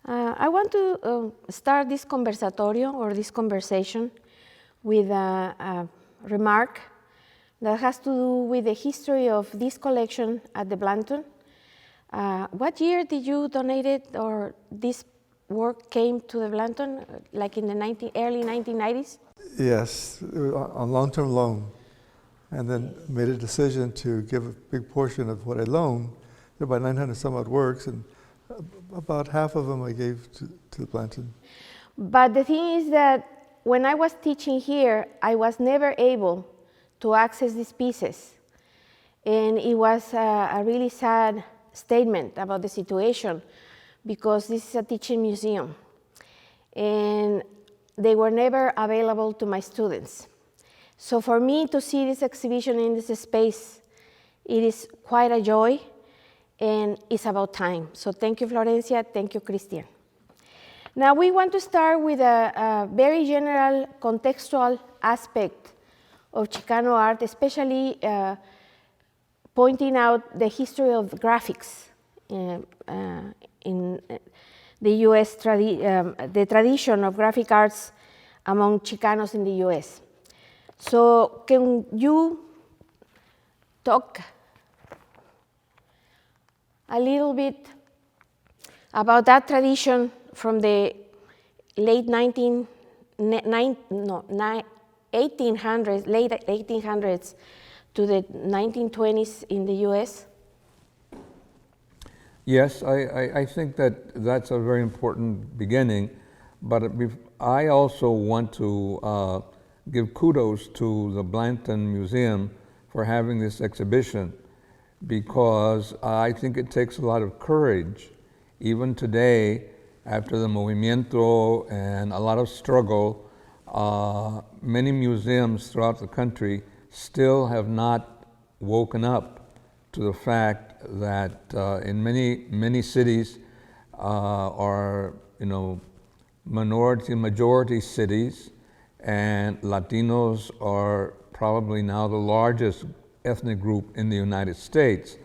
I want to start this conversatorio or this conversation with a remark that has to do with the history of this collection at the Blanton. What year did you donate it, or this work came to the Blanton, like in the early 1990s? Yes, on long-term loan, and then made a decision to give a big portion of what I loaned. There were about 900 some odd works, and about half of them I gave to the Blanton. But the thing is that when I was teaching here, I was never able to access these pieces. And it was a really sad statement about the situation, because this is a teaching museum. And they were never available to my students. So for me to see this exhibition in this space, it is quite a joy, and it's about time. So thank you, Florencia. Thank you, Christian. Now we want to start with a very general contextual aspect of Chicano art, especially pointing out the history of graphics in the U.S., the tradition of graphic arts among Chicanos in the U.S. So can you talk a little bit about that tradition from the late 1800s, late 1800s to the 1920s in the U.S.? Yes, I think that that's a very important beginning, but I also want to give kudos to the Blanton Museum for having this exhibition, because I think it takes a lot of courage. Even today, after the movimiento and a lot of struggle, many museums throughout the country still have not woken up to the fact that in many cities are majority cities, and Latinos are probably now the largest ethnic group in the United States.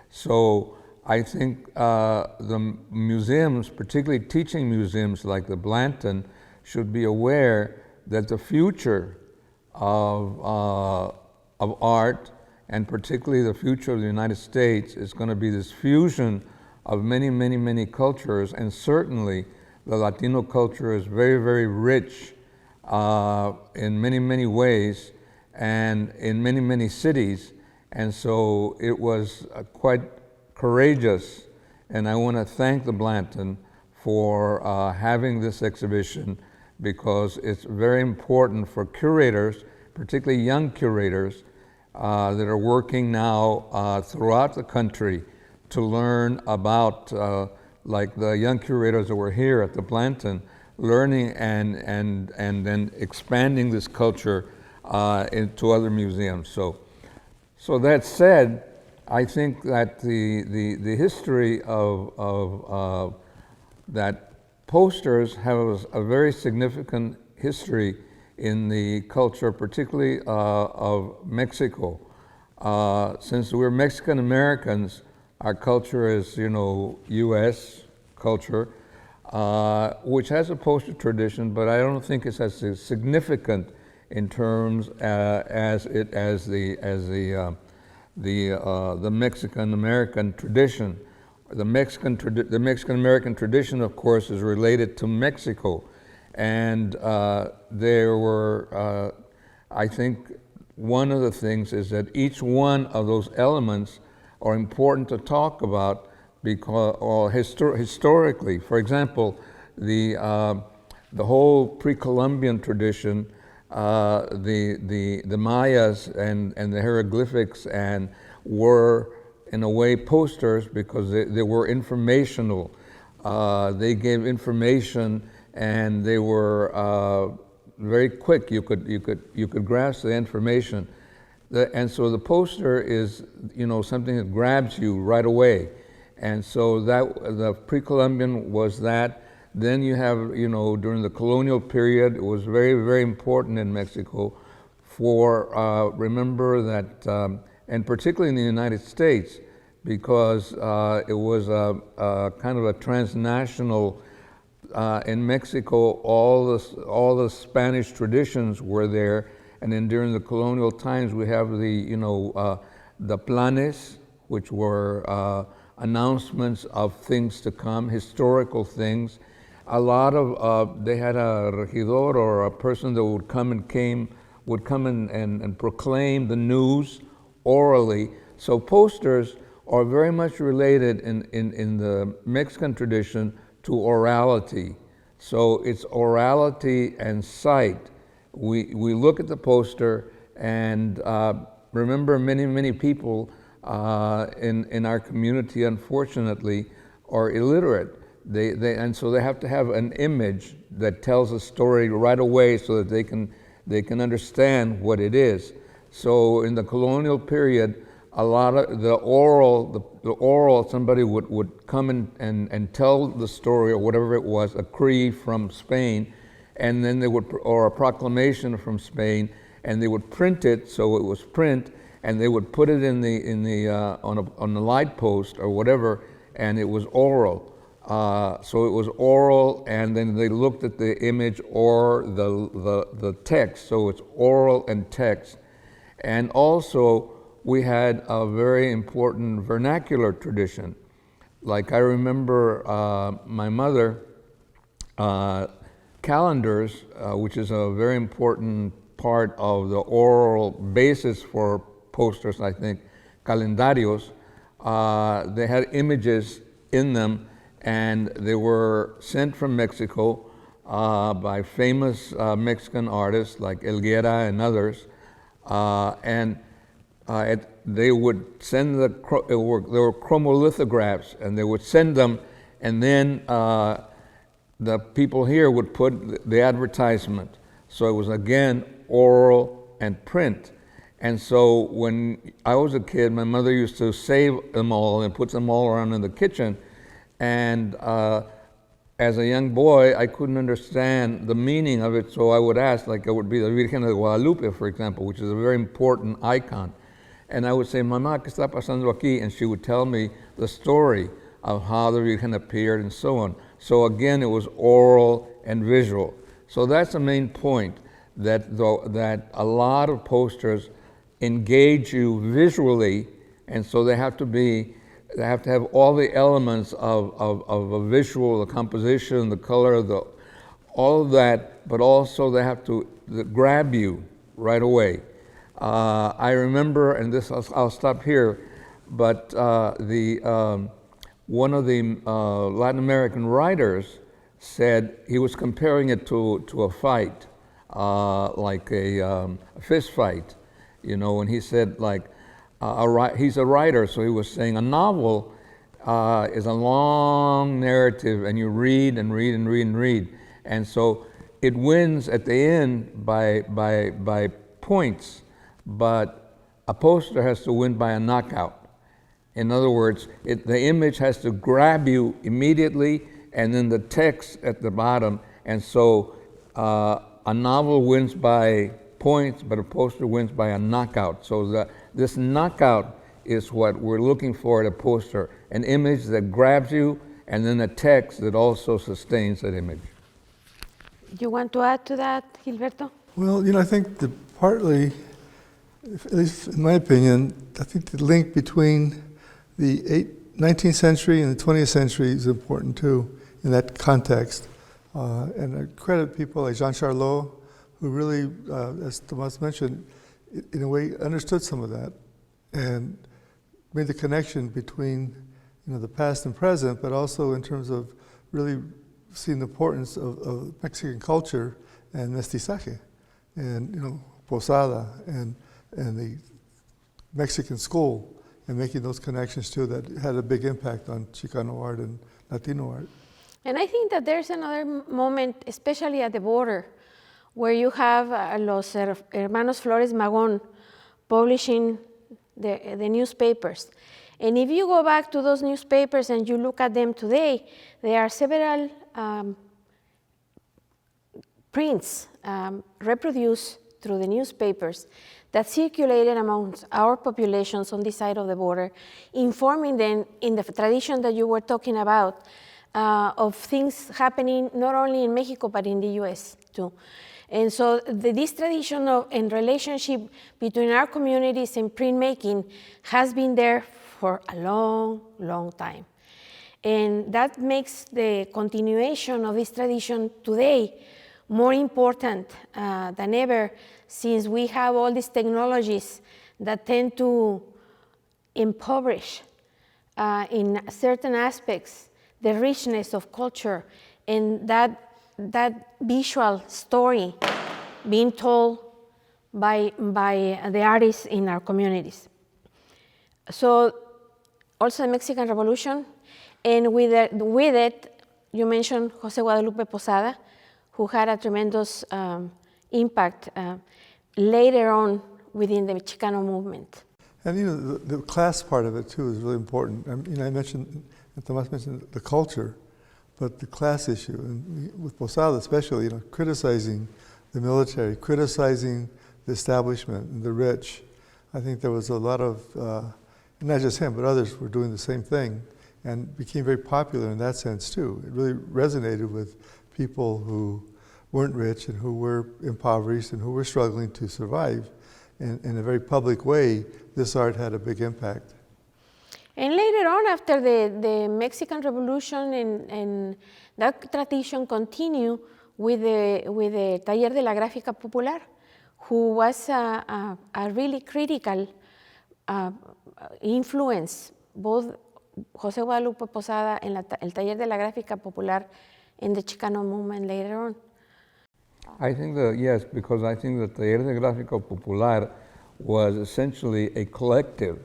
So I think the museums, particularly teaching museums like the Blanton, should be aware that the future of art, and particularly the future of the United States, is going to be this fusion of many cultures, and certainly the Latino culture is very rich in many ways and in many cities. And so it was quite courageous, and I want to thank the Blanton for having this exhibition, because it's very important for curators, particularly young curators, that are working now throughout the country to learn about, like the young curators that were here at the Blanton, learning and then expanding this culture into other museums. So that said, I think that the history of that posters have a very significant history in the culture, particularly of Mexico. Since we're Mexican Americans, our culture is, U.S. culture, which has a poster tradition, but I don't think it's as significant in terms as the Mexican American tradition. The Mexican American tradition, of course, is related to Mexico. And there were, I think, one of the things is that each one of those elements are important to talk about, because historically, for example, the whole pre-Columbian tradition, the Mayas and the hieroglyphics and were in a way posters, because they were informational. They gave information, and they were very quick. You could grasp the information, and so the poster is something that grabs you right away. And so that the pre-Columbian was that. Then you have during the colonial period, it was very important in Mexico. For remember that, and particularly in the United States, because it was a kind of a transnational in Mexico, all the Spanish traditions were there, and then during the colonial times, we have the planes, which were announcements of things to come, historical things. A lot of they had a regidor or a person that would come and proclaim the news orally. So posters are very much related in the Mexican tradition to orality. So it's orality and sight. We look at the poster, and remember, many people in our community, unfortunately, are illiterate. And so they have to have an image that tells a story right away so that they can understand what it is. So in the colonial period, a lot of the oral, somebody would come and tell the story or whatever it was, a decree from Spain, and then or a proclamation from Spain, and they would print it, so it was print, and they would put it on the light post or whatever, and it was oral. So it was oral, and then they looked at the image or the text, so it's oral and text. And also, we had a very important vernacular tradition. Like I remember my mother, calendars, which is a very important part of the oral basis for posters, I think, calendarios, they had images in them, and they were sent from Mexico by famous Mexican artists like Elguera and others, and they would send there were chromolithographs, and they would send them, and then the people here would put the advertisement. So it was again oral and print. And so when I was a kid, my mother used to save them all and put them all around in the kitchen. And as a young boy, I couldn't understand the meaning of it, so I would ask, like it would be the Virgen de Guadalupe, for example, which is a very important icon. And I would say, Mamá, ¿qué está pasando aquí? And she would tell me the story of how the Virgen appeared and so on. So again, it was oral and visual. So that's the main point, that a lot of posters engage you visually, and so they have to have all the elements of a visual, the composition, the color, all of that, but also they have to grab you right away. I remember, and this I'll stop here, but one of the Latin American writers said he was comparing it to a fight, like a fist fight, and he said like, he's a writer, so he was saying a novel is a long narrative, and you read and read and read and read, and so it wins at the end by points, but a poster has to win by a knockout. In other words, the image has to grab you immediately, and then the text at the bottom, and so a novel wins by points, but a poster wins by a knockout. So this knockout is what we're looking for at a poster, an image that grabs you, and then a text that also sustains that image. You want to add to that, Gilberto? Well, I think that partly, at least in my opinion, I think the link between the 19th century and the 20th century is important too, in that context. And I credit people like Jean Charlot, who really, as Tomás mentioned, in a way understood some of that and made the connection between the past and present, but also in terms of really seeing the importance of Mexican culture and mestizaje, and posada, and the Mexican school, and making those connections too that had a big impact on Chicano art and Latino art. And I think that there's another moment, especially at the border, where you have los hermanos Flores Magón publishing the newspapers. And if you go back to those newspapers and you look at them today, there are several prints reproduced through the newspapers that circulated amongst our populations on this side of the border, informing them in the tradition that you were talking about, of things happening not only in Mexico but in the US too. And so this tradition and relationship between our communities and printmaking has been there for a long, long time. And that makes the continuation of this tradition today more important than ever, since we have all these technologies that tend to impoverish in certain aspects the richness of culture and that visual story being told by the artists in our communities. So also the Mexican Revolution, and with it, you mentioned Jose Guadalupe Posada, who had a tremendous impact later on within the Chicano movement. And you know, the class part of it too is really important. I mentioned, Tomás mentioned the culture, but the class issue, and with Posada especially, criticizing the military, criticizing the establishment and the rich. I think there was a lot of, not just him, but others were doing the same thing, and became very popular in that sense too. It really resonated with people who weren't rich and who were impoverished and who were struggling to survive. In a very public way, this art had a big impact. And later on, after the Mexican Revolution, and that tradition continued with the Taller de la Gráfica Popular, who was a really critical influence, both José Guadalupe Posada and el Taller de la Gráfica Popular and the Chicano movement later on. I think that, yes, because I think that Taller de Gráfica Popular was essentially a collective.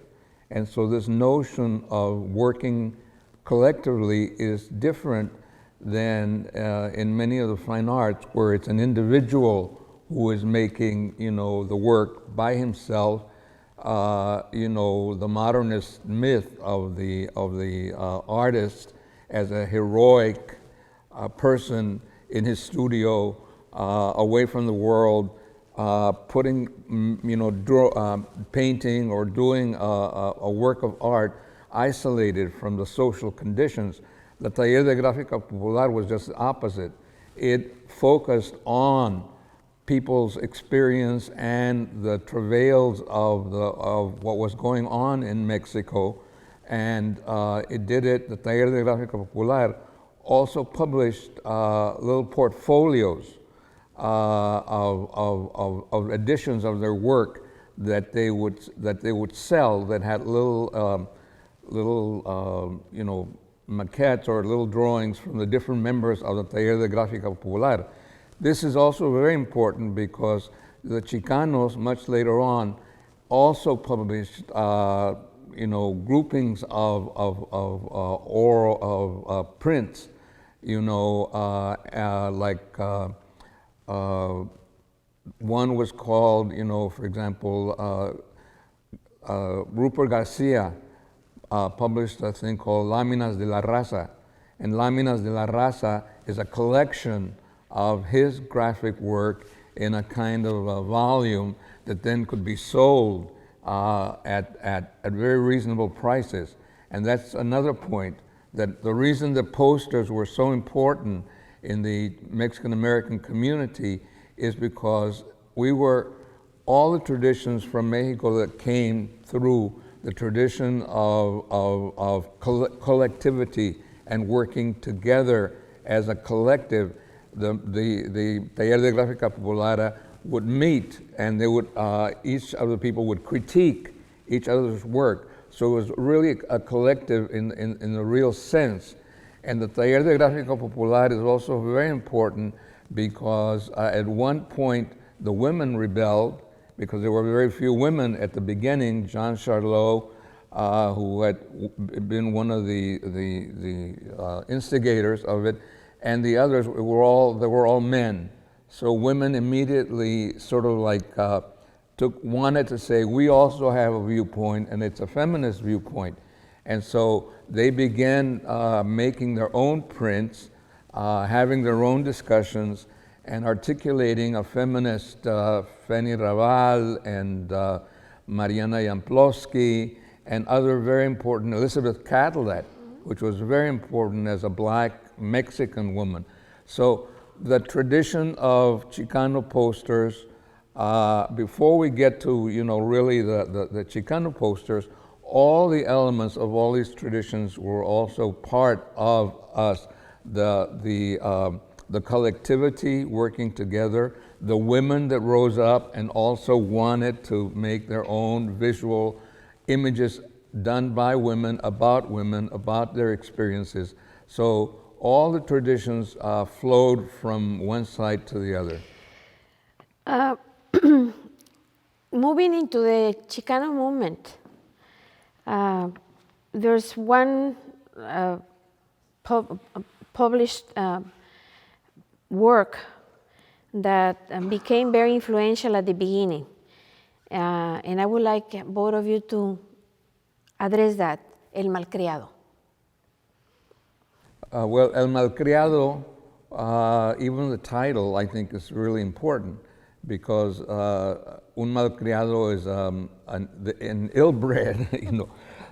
And so this notion of working collectively is different than in many of the fine arts, where it's an individual who is making, the work by himself. The modernist myth of the artist as a heroic person in his studio, away from the world, putting, painting or doing a work of art isolated from the social conditions. The Taller de Gráfica Popular was just the opposite. It focused on people's experience and the travails of what was going on in Mexico, and the Taller de Gráfica Popular also published little portfolios of editions of their work that they would sell, that had little maquettes or little drawings from the different members of the Taller de Gráfica Popular. This is also very important because the Chicanos, much later on, also published groupings of prints, one was called, for example, Rupert Garcia published a thing called Láminas de la Raza. And Láminas de la Raza is a collection of his graphic work in a kind of a volume that then could be sold at very reasonable prices. And that's another point, that the reason the posters were so important in the Mexican-American community is because all the traditions from Mexico that came through the tradition of collectivity and working together as a collective. The Taller de Gráfica Popular would meet, and they would each of the people would critique each other's work. So it was really a collective in the real sense. And the Taller de Gráfica Popular is also very important because at one point the women rebelled because there were very few women at the beginning. Jean Charlot, who had been one of the instigators of it, and the others they were all men. So women immediately sort of wanted to say, we also have a viewpoint, and it's a feminist viewpoint. And so they began making their own prints, having their own discussions, and articulating a feminist Fanny Raval and Mariana Jampolsky and other very important, Elizabeth Cadillac, which was very important as a black Mexican woman. So the tradition of Chicano posters, before we get to, really the Chicano posters, all the elements of all these traditions were also part of us. The collectivity working together, the women that rose up and also wanted to make their own visual images done by women, about their experiences. So all the traditions flowed from one side to the other. Moving into the Chicano movement, there's one published work that became very influential at the beginning. And I would like both of you to address that, El Malcriado. Well, El Malcriado, even the title, I think, is really important because un malcriado is an ill-bred,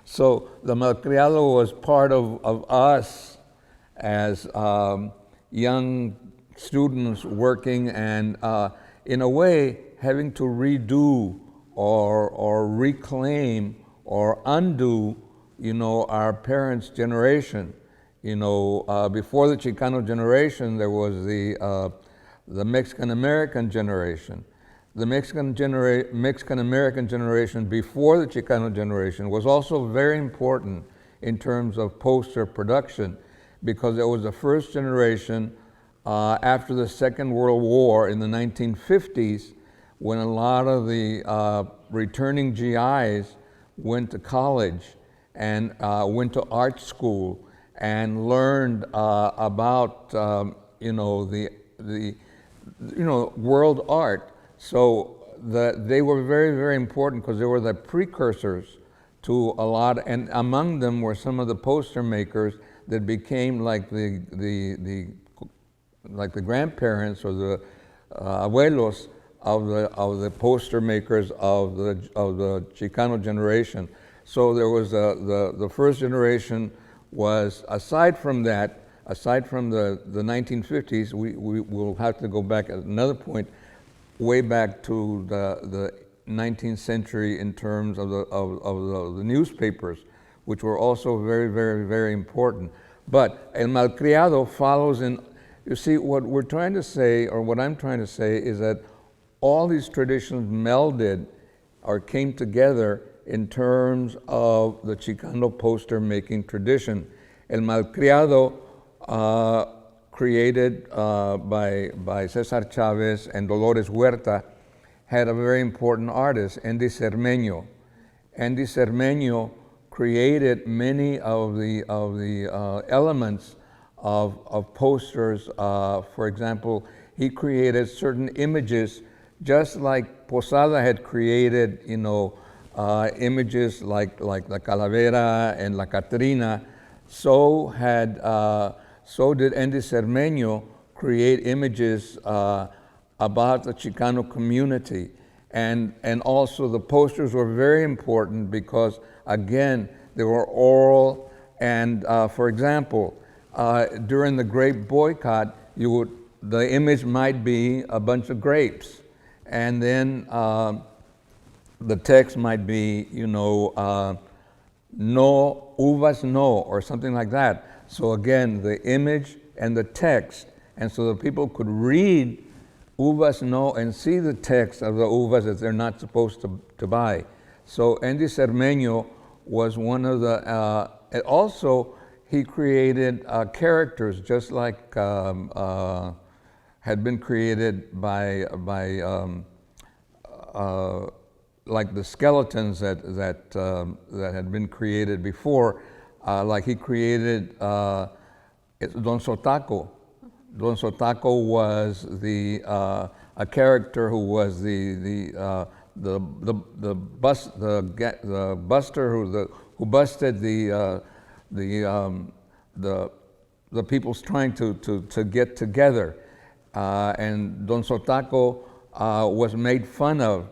So the malcriado was part of us as young students working and in a way having to redo or reclaim or undo, our parents' generation. Before the Chicano generation, there was the Mexican-American generation. The Mexican-American generation before the Chicano generation was also very important in terms of poster production because it was the first generation after the Second World War in the 1950s when a lot of the returning GIs went to college and went to art school and learned about the world art. So they were very, very important because they were the precursors to a lot, and among them were some of the poster makers that became like the grandparents or the abuelos of the poster makers of the Chicano generation. So there was the first generation was, aside from the 1950s, we will have to go back at another point, way back to the 19th century in terms of the newspapers, which were also very, very, very important. But El Malcriado follows in, you see, what we're trying to say, or what I'm trying to say, is that all these traditions melded or came together in terms of the Chicano poster making tradition. El Malcriado, created by Cesar Chavez and Dolores Huerta, had a very important artist, Andy Cermeño. Andy Cermeño created many of the elements of posters. For example, he created certain images, just like Posada had created, images like La Calavera and La Catrina. So did Andy Cermeño create images about the Chicano community. And also the posters were very important because, again, they were oral. And for example, during the grape boycott, the image might be a bunch of grapes. And then the text might be, no, uvas no, or something like that. So again, the image and the text, and so that people could read uvas no and see the text of the uvas that they're not supposed to buy. So Andy Cermeño was one of the, and also he created characters just like had been created by like the skeletons that had been created before. Like he created Don Sotaco. Don Sotaco was a character who was the buster who busted the people's trying to get together, and Don Sotaco was made fun of.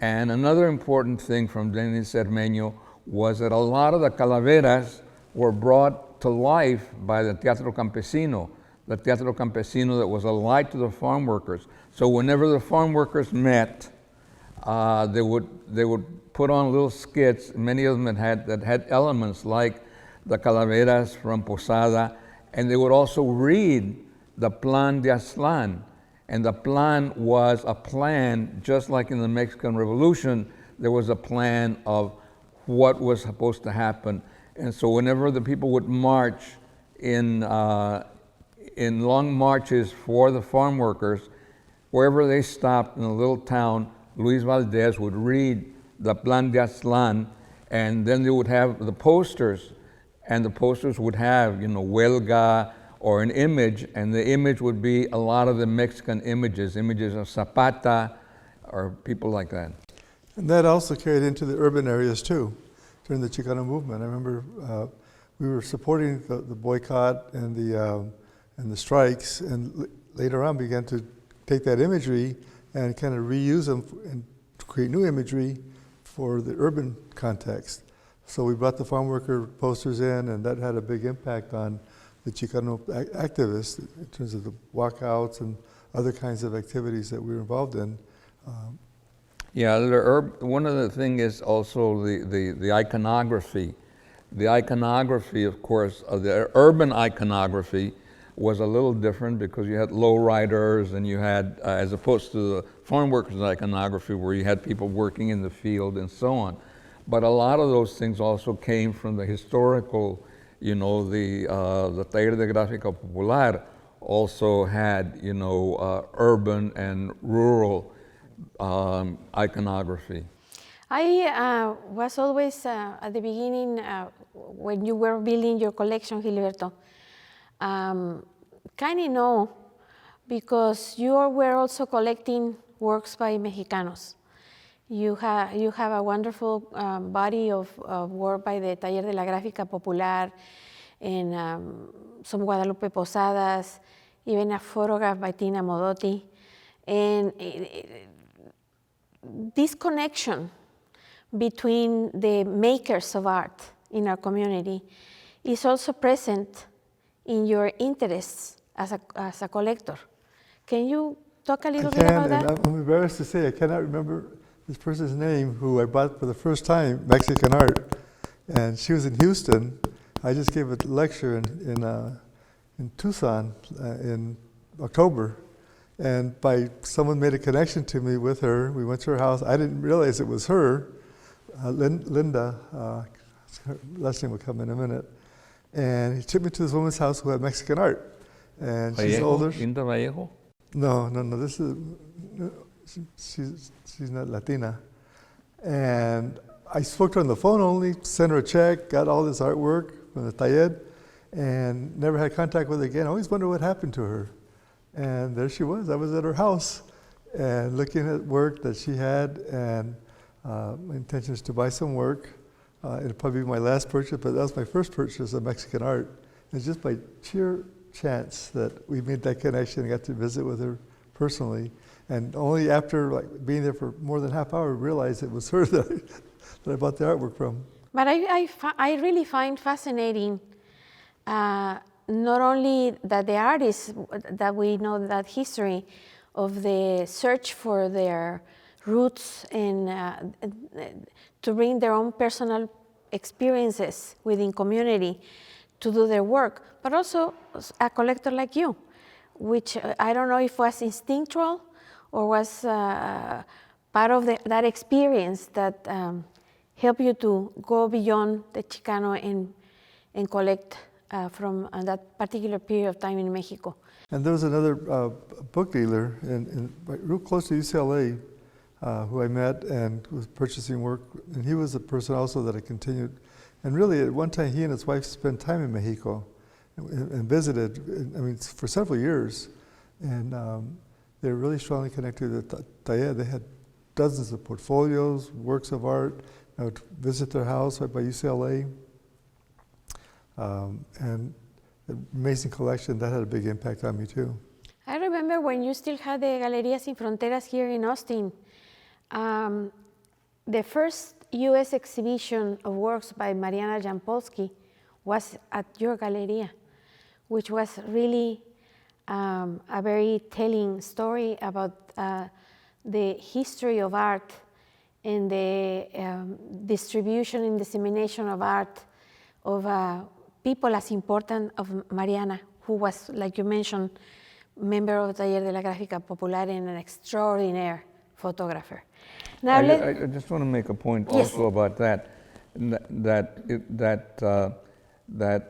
And another important thing from Denis Cermeño was that a lot of the calaveras were brought brought to life by the Teatro Campesino. The Teatro Campesino that was allied to the farm workers. So whenever the farm workers met, they would put on little skits. Many of them had elements like the calaveras from Posada, and they would also read the Plan de Aztlán. And the plan was a plan, just like in the Mexican Revolution, there was a plan of what was supposed to happen. And so whenever the people would march in long marches for the farm workers, wherever they stopped in a little town, Luis Valdez would read the Plan de Aztlán, and then they would have the posters, and the posters would have, huelga or an image, and the image would be a lot of the Mexican images of Zapata or people like that. And that also carried into the urban areas too, during the Chicano movement. I remember we were supporting the boycott and the strikes, and later on began to take that imagery and kind of reuse them and create new imagery for the urban context. So we brought the farm worker posters in, and that had a big impact on the Chicano activists in terms of the walkouts and other kinds of activities that we were involved in. Yeah, one of the things is also the iconography. The iconography, of course, the urban iconography was a little different because you had lowriders and you had, as opposed to the farm workers iconography where you had people working in the field and so on. But a lot of those things also came from the historical, the Taller de Gráfica Popular also had, urban and rural iconography. I was always, at the beginning, when you were building your collection, Gilberto, kind of know, because you were also collecting works by Mexicanos. You have a wonderful body of work by the Taller de la Gráfica Popular, and some Guadalupe Posadas, even a photograph by Tina Modotti. And this connection between the makers of art in our community is also present in your interests as a collector. Can you talk a little bit about that? I'm embarrassed to say I cannot remember this person's name who I bought for the first time Mexican art, and she was in Houston. I just gave a lecture in Tucson in October, and someone made a connection to me with her. We went to her house. I didn't realize it was her, Linda. Her last name will come in a minute. And he took me to this woman's house who had Mexican art, and she's older. Linda Vallejo? No. This is she's not Latina. And I spoke to her on the phone only, sent her a check, got all this artwork from the taller, and never had contact with her again. I always wondered what happened to her. And there she was. I was at her house and looking at work that she had, and my intention is to buy some work. It'll probably be my last purchase, but that was my first purchase of Mexican art. It's just by sheer chance that we made that connection and got to visit with her personally. And only after being there for more than half hour, realized it was her that I bought the artwork from. But I really find fascinating not only that the artists, that we know that history of the search for their roots and to bring their own personal experiences within community to do their work, but also a collector like you, which I don't know if was instinctual or was part of that experience that helped you to go beyond the Chicano and collect from that particular period of time in Mexico. And there was another book dealer real close to UCLA who I met and was purchasing work, and he was a person also that I continued. And really, at one time, he and his wife spent time in Mexico and visited, for several years. And they were really strongly connected to the taller. They had dozens of portfolios, works of art. I would visit their house right by UCLA. And an amazing collection. That had a big impact on me, too. I remember when you still had the Galeria Sin Fronteras here in Austin. The first U.S. exhibition of works by Mariana Jampolsky was at your Galeria, which was really a very telling story about the history of art and the distribution and dissemination of art of people as important of Mariana, who was, like you mentioned, member of Taller de la Gráfica Popular and an extraordinary photographer. Now I just want to make a point also about that. That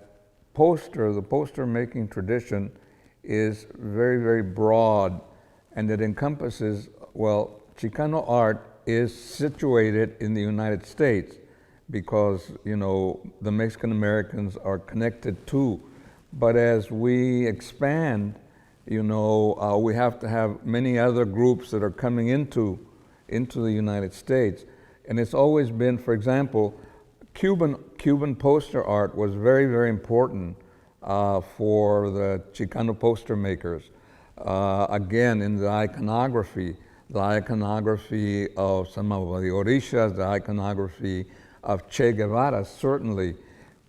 poster, the poster making tradition, is very, very broad, and it encompasses, well, Chicano art is situated in the United States because, you know, the Mexican Americans are connected too. But as we expand, you know, we have to have many other groups that are coming into the United States. And it's always been, for example, Cuban poster art was very, very important for the Chicano poster makers. Again, in the iconography of some of the orishas, the iconography of Che Guevara certainly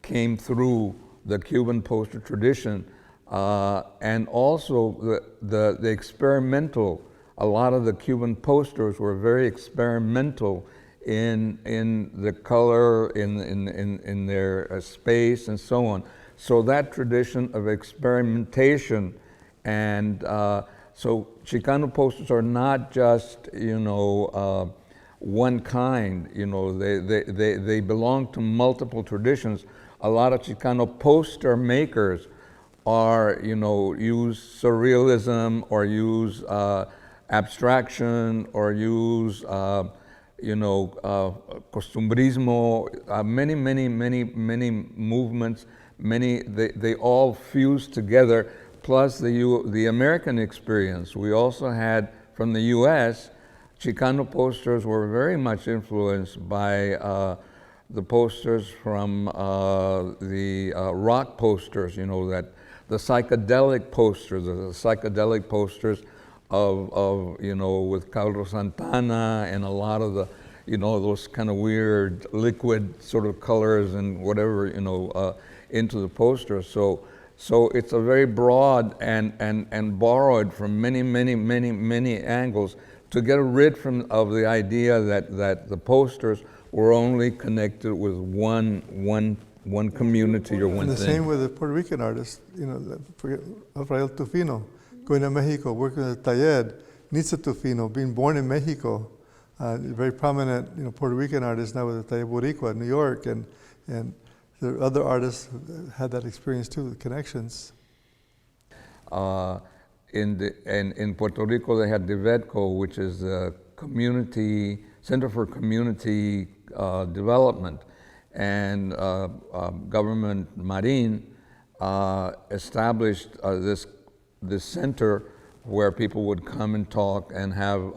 came through the Cuban poster tradition. And also the experimental, a lot of the Cuban posters were very experimental in the color, in their space and so on. So that tradition of experimentation, and so Chicano posters are not just, you know, one kind, you know, they belong to multiple traditions. A lot of Chicano poster makers are, you know, use surrealism or use abstraction or use, you know, costumbrismo, many movements, they all fuse together, plus the American experience. We also had, from the US, Chicano posters were very much influenced by the posters from the rock posters, you know, that the psychedelic posters of you know, with Carlos Santana and a lot of the, you know, those kind of weird liquid sort of colors and whatever, you know, into the poster. So it's a very broad and borrowed from many angles to get rid of the idea that the posters were only connected with one community or one thing. And the same with the Puerto Rican artists, you know, Rafael Tufino, going to Mexico, working with Taller, Nitza Tufino, being born in Mexico, very prominent, you know, Puerto Rican artist now with the Taller Boricua in New York, and there are other artists who had that experience too, the connections. In Puerto Rico, they had DIVEDCO, which is the Center for Community Development, and Government Marin established this center where people would come and talk and have,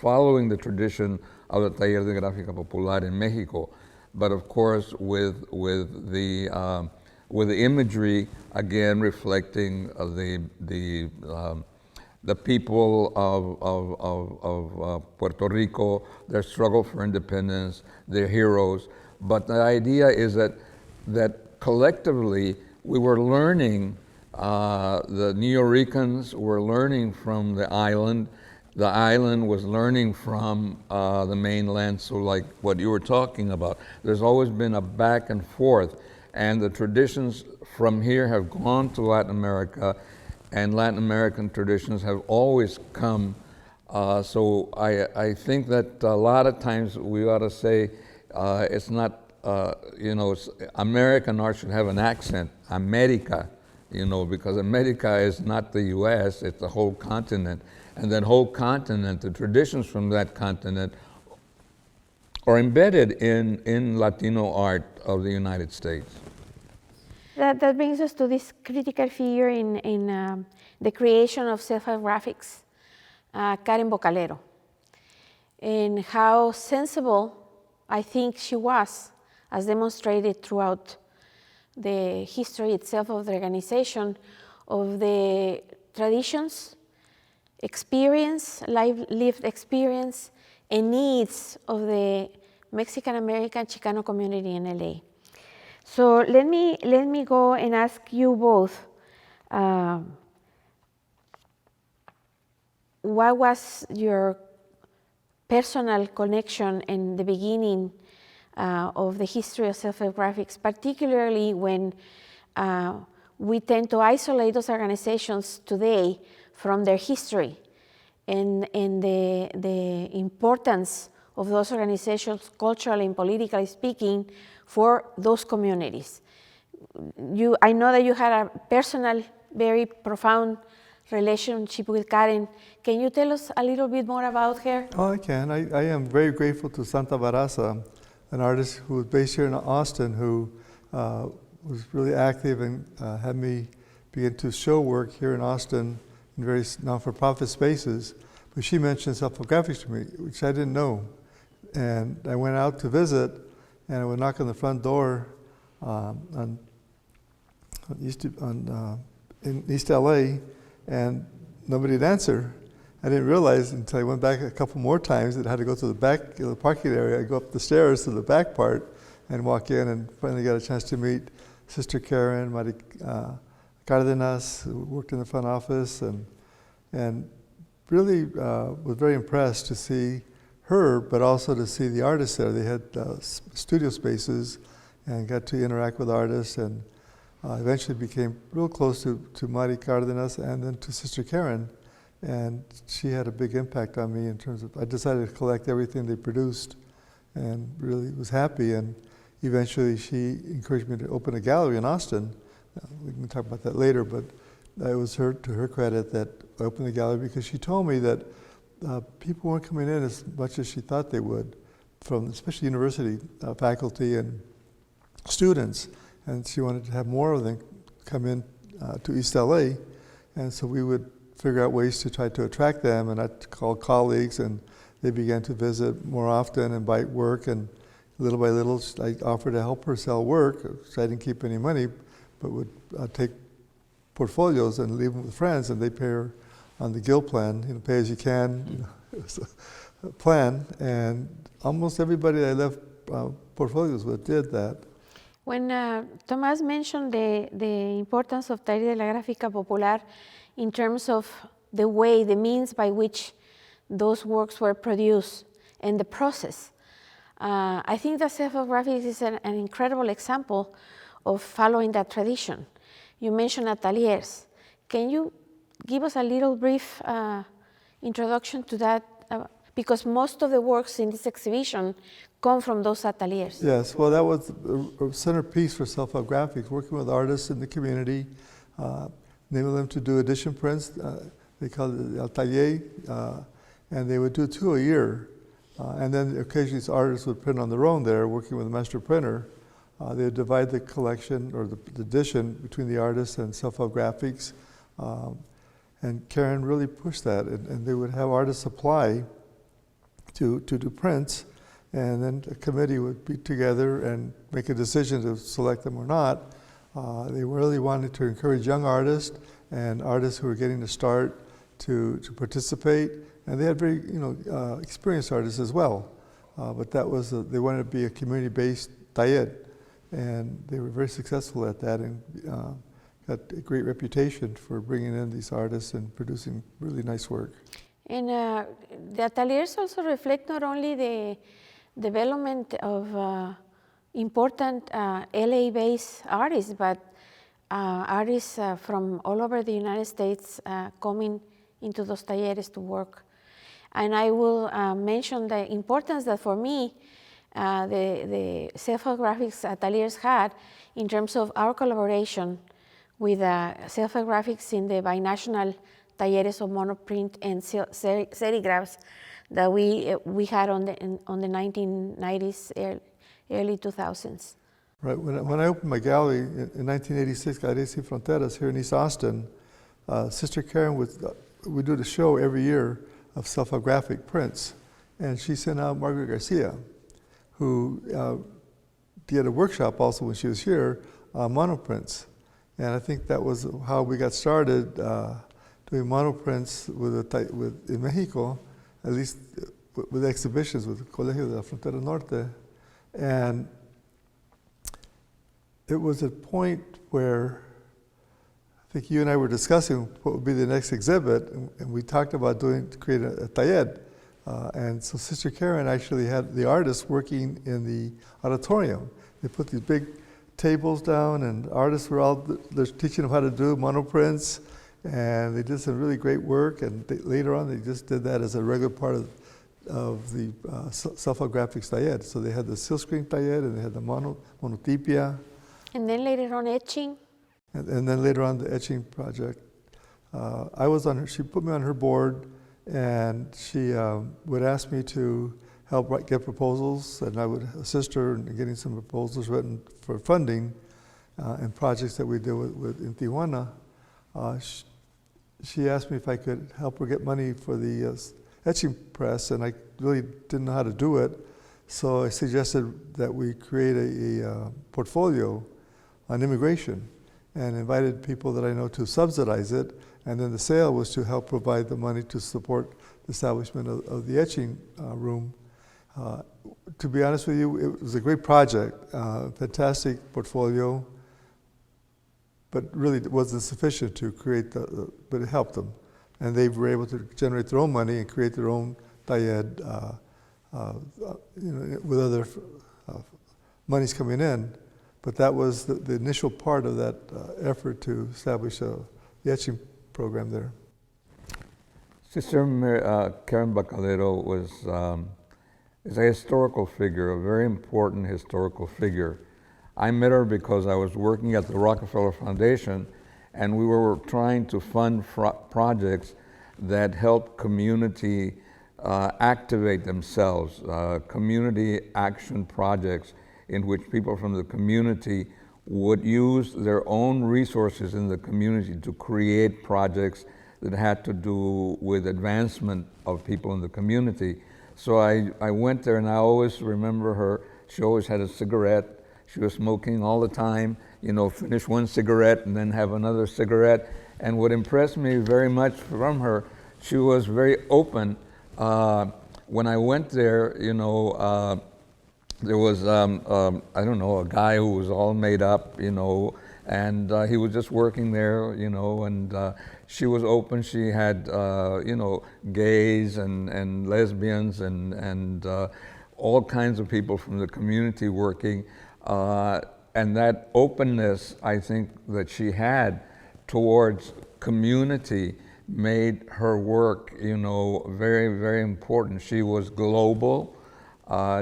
following the tradition of the Taller de Gráfica Popular in Mexico, but of course with the imagery again reflecting the people of Puerto Rico, their struggle for independence, their heroes. But the idea is that collectively we were learning, the Nuyorican were learning from the island was learning from the mainland, so like what you were talking about. There's always been a back and forth, and the traditions from here have gone to Latin America, and Latin American traditions have always come. So I think that a lot of times we ought to say it's not, you know, American art should have an accent, America, you know, because America is not the US, it's the whole continent. And that whole continent, the traditions from that continent are embedded in Latino art of the United States. That brings us to this critical figure in the creation of self-help graphics, Karen Boccalero, and how sensible I think she was, as demonstrated throughout the history itself of the organization, of the traditions, experience, lived experience, and needs of the Mexican-American Chicano community in LA. So let me go and ask you both, what was your personal connection in the beginning of the history of self-help graphics, particularly when we tend to isolate those organizations today from their history and the importance of those organizations, culturally and politically speaking, for those communities. I know that you had a personal, very profound relationship with Karen. Can you tell us a little bit more about her? Oh, I can. I am very grateful to Santa Barraza, an artist who was based here in Austin, who was really active and had me begin to show work here in Austin in various non-for-profit spaces. But she mentioned self-graphics to me, which I didn't know. And I went out to visit, and I would knock on the front door in East LA, and nobody would answer. I didn't realize until I went back a couple more times that I had to go to the back of the parking area. I go up the stairs to the back part and walk in, and finally got a chance to meet Sister Karen Cárdenas, who worked in the front office, and really was very impressed to see her, but also to see the artists there. They had studio spaces and got to interact with artists, and eventually became real close to Mari Cárdenas and then to Sister Karen. And she had a big impact on me in terms of, I decided to collect everything they produced and really was happy. And eventually she encouraged me to open a gallery in Austin. We can talk about that later, but it was to her credit that I opened the gallery, because she told me that people weren't coming in as much as she thought they would, from especially university faculty and students. And she wanted to have more of them come in to East LA. And so we would figure out ways to try to attract them, and I'd call colleagues, and they began to visit more often and buy work, and little by little I offered to help her sell work. So I didn't keep any money, but would take portfolios and leave them with friends, and they pay her on the Guild plan, pay as you can, it was a plan, and almost everybody I left portfolios with did that. When Tomás mentioned the importance of Taller de la Gráfica Popular in terms of the means by which those works were produced and the process, I think that self-help graphics is an incredible example of following that tradition. You mentioned ateliers. Can you give us a little brief introduction to that? Because most of the works in this exhibition come from those ateliers. Yes, well, that was a centerpiece for self-help graphics, working with artists in the community, enable them to do edition prints. They called it the atelier, and they would do 2 a year. And then occasionally these artists would print on their own there, working with a master printer. They would divide the collection or the edition between the artists and self-help graphics. And Karen really pushed that, and they would have artists apply to do prints, and then a committee would be together and make a decision to select them or not. They really wanted to encourage young artists and artists who were getting to start to participate, and they had very experienced artists as well. But that was they wanted to be a community-based taller, and they were very successful at that, and got a great reputation for bringing in these artists and producing really nice work. And the ateliers also reflect not only the development of important LA-based artists, but artists from all over the United States coming into those talleres to work. And I will mention the importance that for me the self-help graphics ateliers had in terms of our collaboration with self-help graphics in the binational talleres of monoprint and serigraphs that we had on the 1990s, early 2000s. Right. When I opened my gallery in 1986, Arte Sin Fronteras, here in East Austin, Sister Karen would do the show every year of self-help graphic prints, and she sent out Margaret Garcia, who did a workshop also when she was here, monoprints. And I think that was how we got started doing monoprints in Mexico, at least with exhibitions with the Colegio de la Frontera Norte. And it was a point where I think you and I were discussing what would be the next exhibit, and we talked about create a taller. And so Sister Karen actually had the artists working in the auditorium. They put these big tables down, and artists were they're teaching them how to do monoprints, and they did some really great work. And later on, they just did that as a regular part of the self-graphics taller. So they had the silkscreen taller, and they had the monotipia. And then later on, etching. And then later on, the etching project. I was on her. She put me on her board, and she would ask me to help get proposals, and I would assist her in getting some proposals written for funding and projects that we did in Tijuana. She asked me if I could help her get money for the etching press, and I really didn't know how to do it, so I suggested that we create a portfolio on immigration and invited people that I know to subsidize it, and then the sale was to help provide the money to support the establishment of the etching room. To be honest with you, it was a great project, fantastic portfolio, but really it wasn't sufficient to create but it helped them. And they were able to generate their own money and create their own taller, with other monies coming in. But that was the initial part of that effort to establish the etching program there. Sister Karen Boccalero is a historical figure, a very important historical figure. I met her because I was working at the Rockefeller Foundation, and we were trying to fund projects that help community activate themselves, community action projects in which people from the community would use their own resources in the community to create projects that had to do with advancement of people in the community. So I went there, and I always remember her. She always had a cigarette. She was smoking all the time, finish one cigarette and then have another cigarette. And what impressed me very much from her, she was very open. When I went there, there was, I don't know, a guy who was all made up, and he was just working there, and she was open. She had, gays and lesbians and all kinds of people from the community working. And that openness, I think, that she had towards community made her work, very, very important. She was global.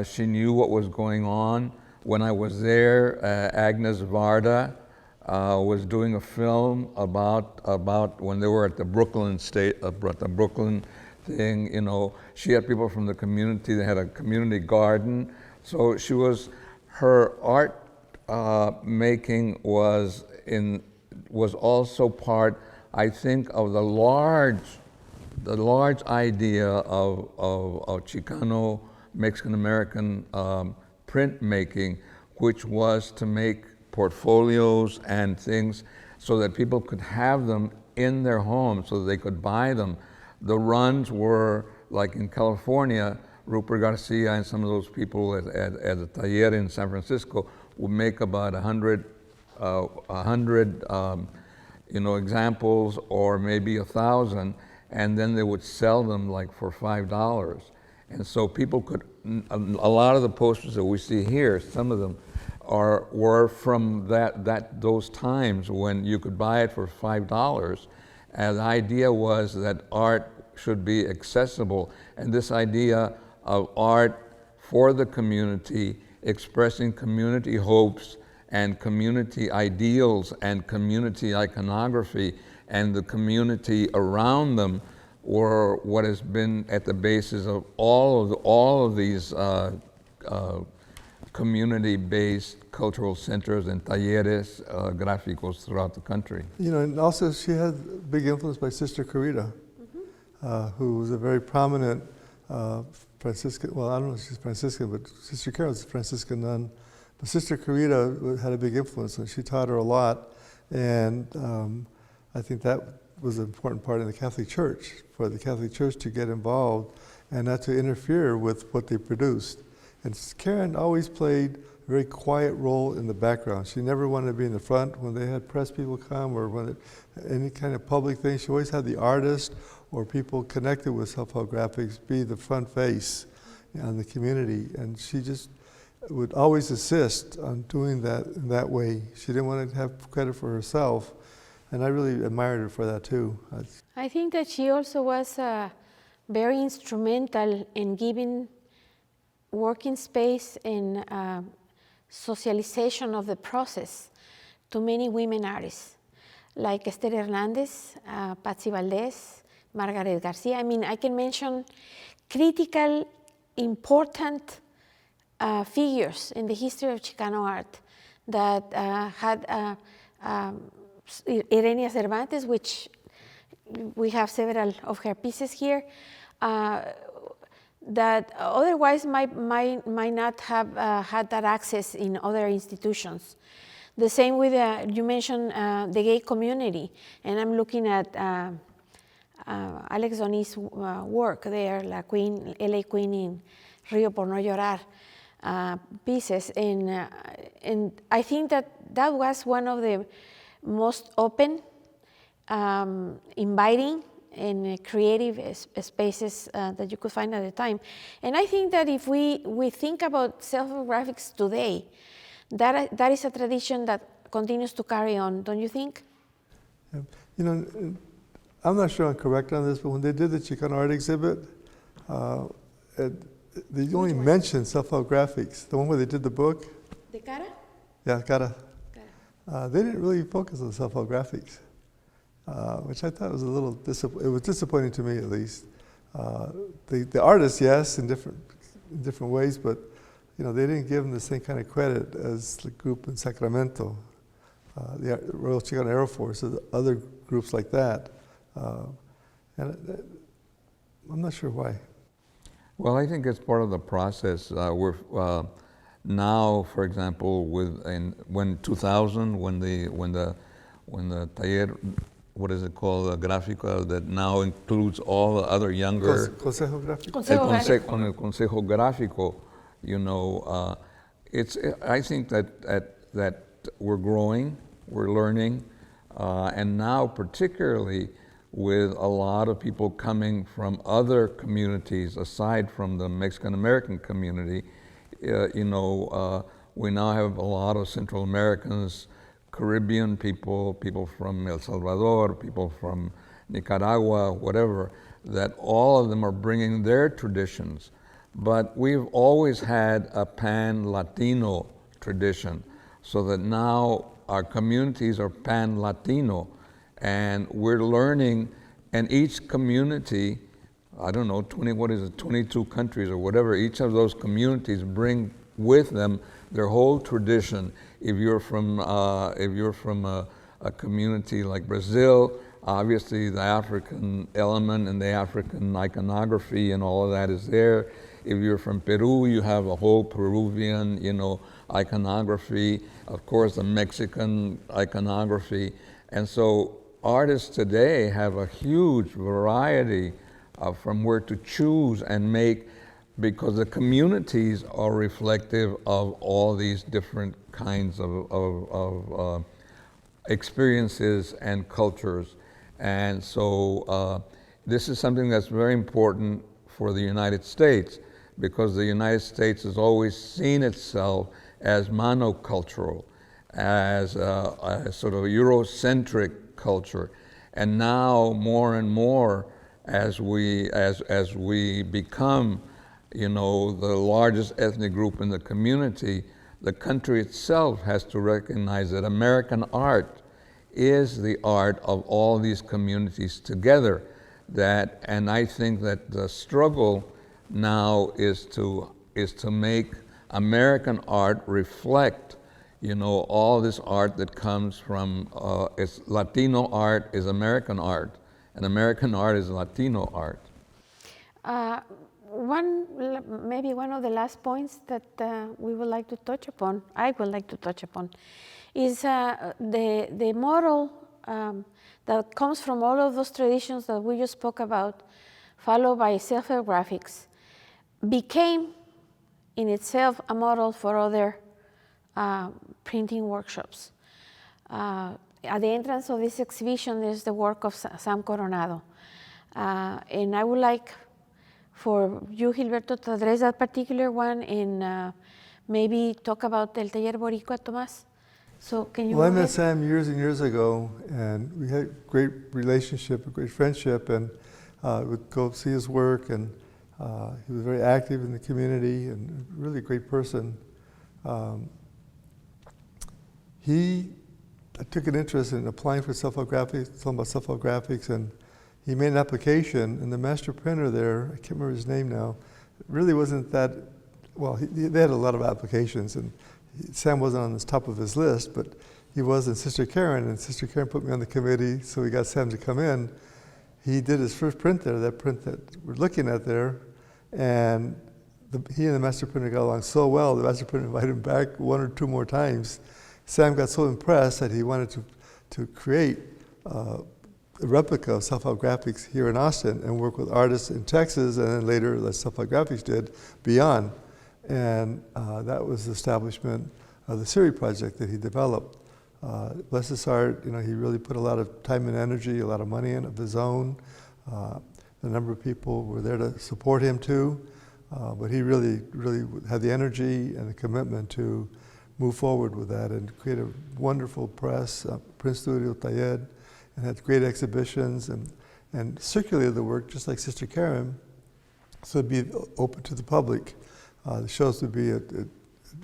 She knew what was going on. When I was there, Agnes Varda was doing a film about when they were at the Brooklyn thing. She had people from the community. They had a community garden. So her art making was also part, I think, of the large idea of Chicano Mexican-American printmaking, which was to make portfolios and things so that people could have them in their homes, so that they could buy them. The runs were, like in California, Rupert Garcia and some of those people at the taller in San Francisco would make about 100 examples, or maybe 1,000, and then they would sell them like for $5. And so people could, a lot of the posters that we see here, some of them were from those times when you could buy it for $5. And the idea was that art should be accessible, and this idea of art for the community, expressing community hopes and community ideals and community iconography and the community around them, were what has been at the basis of all of these community-based cultural centers and talleres gráficos throughout the country. And also she had big influence by Sister Corita, who was a very prominent Franciscan, well, I don't know if she's Franciscan, but Sister Karen was a Franciscan nun. But Sister Corita had a big influence, and she taught her a lot. And I think that was an important part in the Catholic Church, for the Catholic Church to get involved and not to interfere with what they produced. And Karen always played a very quiet role in the background. She never wanted to be in the front when they had press people come or when any kind of public thing. She always had the artist or people connected with self-help graphics be the front face in the community. And she just would always assist on doing that in that way. She didn't want to have credit for herself. And I really admired her for that too. I think that she also was very instrumental in giving working space and socialization of the process to many women artists, like Esther Hernandez, Patsy Valdez, Margaret Garcia. I mean, I can mention critical, important figures in the history of Chicano art that had Irenia Cervantes, which we have several of her pieces here, that otherwise might not have had that access in other institutions. The same with, you mentioned the gay community, and I'm looking at Alex Doni's work there, La Queen, LA Queen in Rio por no llorar, pieces, and I think that was one of the most open, inviting, and creative spaces that you could find at the time. And I think that if we think about self-help graphics today, that is a tradition that continues to carry on, don't you think? Yeah. You know, I'm not sure I'm correct on this, but when they did the Chicano art exhibit, they only mentioned self-help graphics. The one where they did the book. The Cara? Yeah, Cara. They didn't really focus on self-help graphics, which I thought was a little it was disappointing to me, at least. The artists, yes, in different ways, but you know, they didn't give them the same kind of credit as the group in Sacramento, the Royal Chicano Air Force, or other groups like that. And I'm not sure why. Well, I think it's part of the process. We're now, for example, when 2000, when the taller, what is it called, Gráfica, that now includes all the other younger. Consejo Gráfico. El Consejo Gráfico, you know, I think that we're growing, we're learning, and now particularly with a lot of people coming from other communities aside from the Mexican-American community, you know, we now have a lot of Central Americans, Caribbean people, people from El Salvador, people from Nicaragua, whatever, that all of them are bringing their traditions. But we've always had a pan-Latino tradition, so that now our communities are pan-Latino, and we're learning, and each community, I don't know, 22 countries or whatever, each of those communities bring with them their whole tradition. If you're from a community like Brazil, obviously the African element and the African iconography and all of that is there. If you're from Peru, you have a whole Peruvian, you know, iconography. Of course, the Mexican iconography. And so artists today have a huge variety from where to choose and make, because the communities are reflective of all these different kinds of experiences and cultures. And so this is something that's very important for the United States, because the United States has always seen itself as monocultural, as a sort of Eurocentric culture. And now more and more, as we become, you know, the largest ethnic group in the community, the country itself has to recognize that American art is the art of all these communities together. And I think that the struggle now is to make American art reflect, you know, all this art that comes from, it's Latino art is American art, and American art is Latino art. Maybe one of the last points that we would like to touch upon, I would like to touch upon, is the model that comes from all of those traditions that we just spoke about, followed by self-help graphics, became in itself a model for other printing workshops. At the entrance of this exhibition, there's the work of Sam Coronado. And I would like for you, Gilberto, to address that particular one and maybe talk about El Taller Boricua, Tomás. So can you? Well, I met Sam years and years ago, and we had a great relationship, a great friendship, and would go see his work, and he was very active in the community and a really great person. He took an interest in applying for self-graphics, talking about self-graphics, and he made an application, and the master printer there, I can't remember his name now, really wasn't that, well, they had a lot of applications, and Sam wasn't on the top of his list, but he was in Sister Karen, and Sister Karen put me on the committee, so we got Sam to come in. He did his first print there, that print that we're looking at there, and he and the master printer got along so well, the master printer invited him back 1 or 2 more times. Sam got so impressed that he wanted to create a replica of Self-Help Graphics here in Austin and work with artists in Texas, and then later, as Self-Help Graphics did, beyond. And that was the establishment of the Siri project that he developed. Bless his heart, you know, he really put a lot of time and energy, a lot of money in of his own. A number of people were there to support him too, but he really had the energy and the commitment to move forward with that and create a wonderful press, print studio, taller, and had great exhibitions and circulated the work just like Sister Karen, so it'd be open to the public. The shows would be at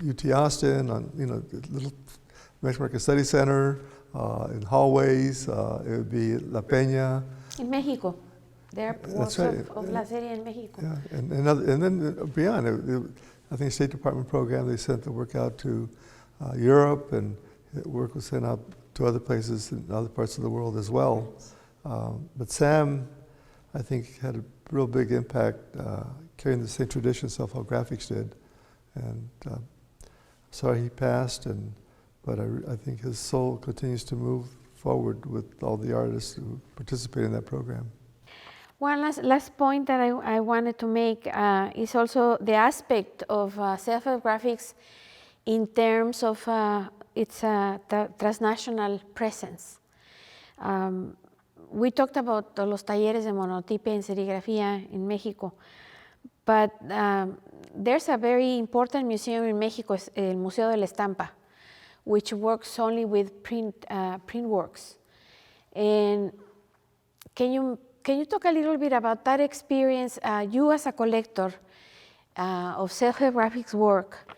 UT Austin, on little Mexican Study Center, in hallways. It would be at La Peña. In Mexico. There are works of La Serie in Mexico. Yeah, and then beyond, I think State Department program, they sent the work out to Europe, and the work was sent out to other places in other parts of the world as well. But Sam, I think, had a real big impact carrying the same tradition Self-Help Graphics did. And sorry he passed, but I think his soul continues to move forward with all the artists who participate in that program. One last point that I wanted to make is also the aspect of Self-Help Graphics in terms of its transnational presence. We talked about los talleres de monotipe en serigrafía in Mexico, but there's a very important museum in Mexico, el Museo de la Estampa, which works only with print works. And can you talk a little bit about that experience, you as a collector of Self-Help Graphics work,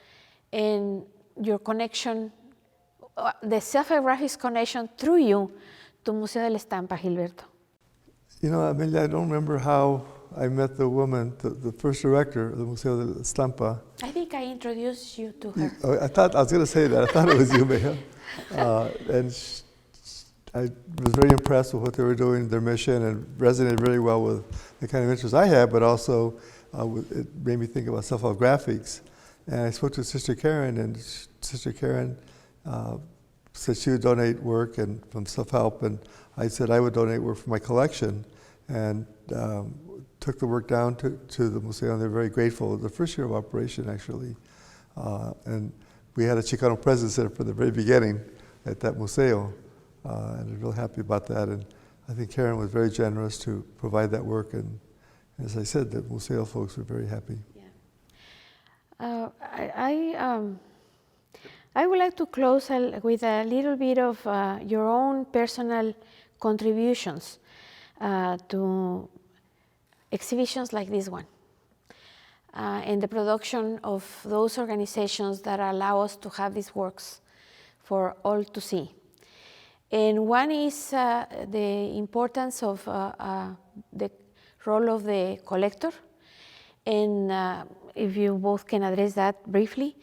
and your connection, the Self-Help Graphics connection through you to Museo de la Estampa, Gilberto? You know, Amelia, I don't remember how I met the woman, the first director of the Museo de la Estampa. I think I introduced you to her. I was going to say that. I thought it was you, Maya. And I was very impressed with what they were doing, their mission, and resonated really well with the kind of interest I had, but also it made me think about Self-Help Graphics. And I spoke to Sister Karen, and Sister Karen said she would donate work from Self-Help, and I said I would donate work from my collection, and took the work down to the museum. They're very grateful. The first year of operation, actually. And we had a Chicano presence there from the very beginning at that museo, and I'm real happy about that. And I think Karen was very generous to provide that work, and as I said, the museo folks were very happy. I would like to close with a little bit of your own personal contributions to exhibitions like this one, and the production of those organizations that allow us to have these works for all to see. And one is the importance of the role of the collector, and if you both can address that briefly,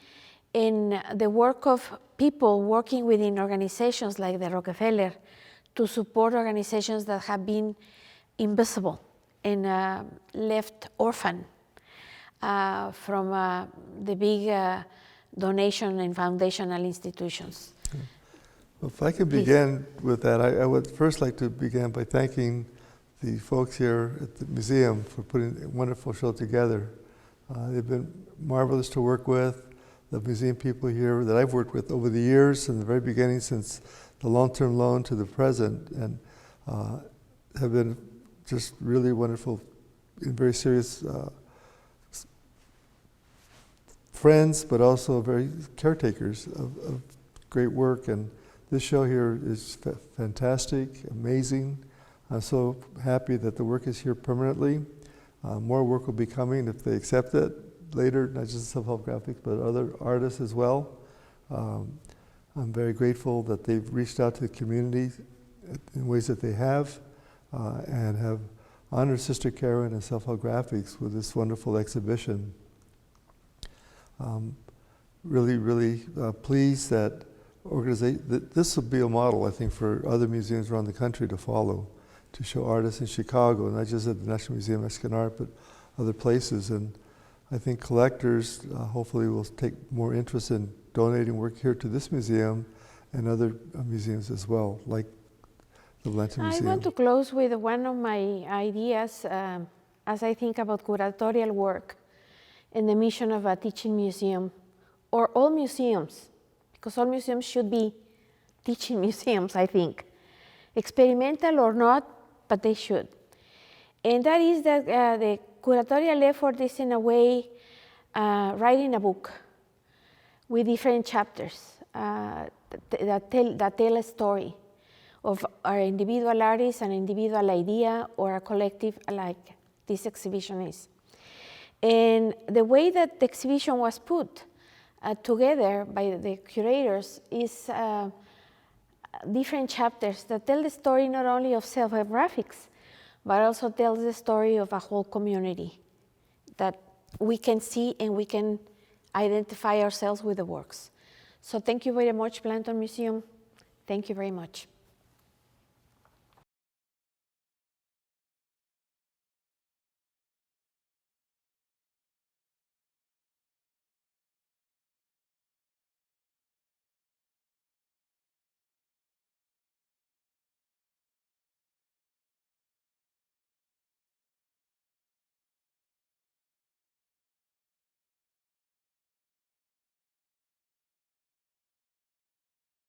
in the work of people working within organizations like the Rockefeller to support organizations that have been invisible and left orphan from the big donation and foundational institutions. Well, if I could begin with that, I would first like to begin by thanking the folks here at the museum for putting a wonderful show together. They've been marvelous to work with. the museum people here that I've worked with over the years, in the very beginning, since the long-term loan to the present, and have been just really wonderful and very serious friends, but also very caretakers of great work. And this show here is fantastic, amazing. I'm so happy that the work is here permanently. More work will be coming if they accept it later, not just self-help graphics, but other artists as well. I'm very grateful that they've reached out to the community in ways that they have, and have honored Sister Karen and Self-Help Graphics with this wonderful exhibition. Really pleased that this will be a model, I think, for other museums around the country to follow, to show artists in Chicago, not just at the National Museum of Mexican Art, but other places. And I think collectors hopefully will take more interest in donating work here to this museum and other museums as well, like the Blanton Museum. I want to close with one of my ideas as I think about curatorial work and the mission of a teaching museum, or all museums, because all museums should be teaching museums, I think. Experimental or not, but they should. And that is that the curatorial effort is, in a way, writing a book with different chapters that tell a story of our individual artist, an individual idea, or a collective, like this exhibition is. And the way that the exhibition was put together by the curators is different chapters that tell the story not only of self-help graphics, but also tells the story of a whole community that we can see and we can identify ourselves with the works. So thank you very much, Blanton Museum. Thank you very much.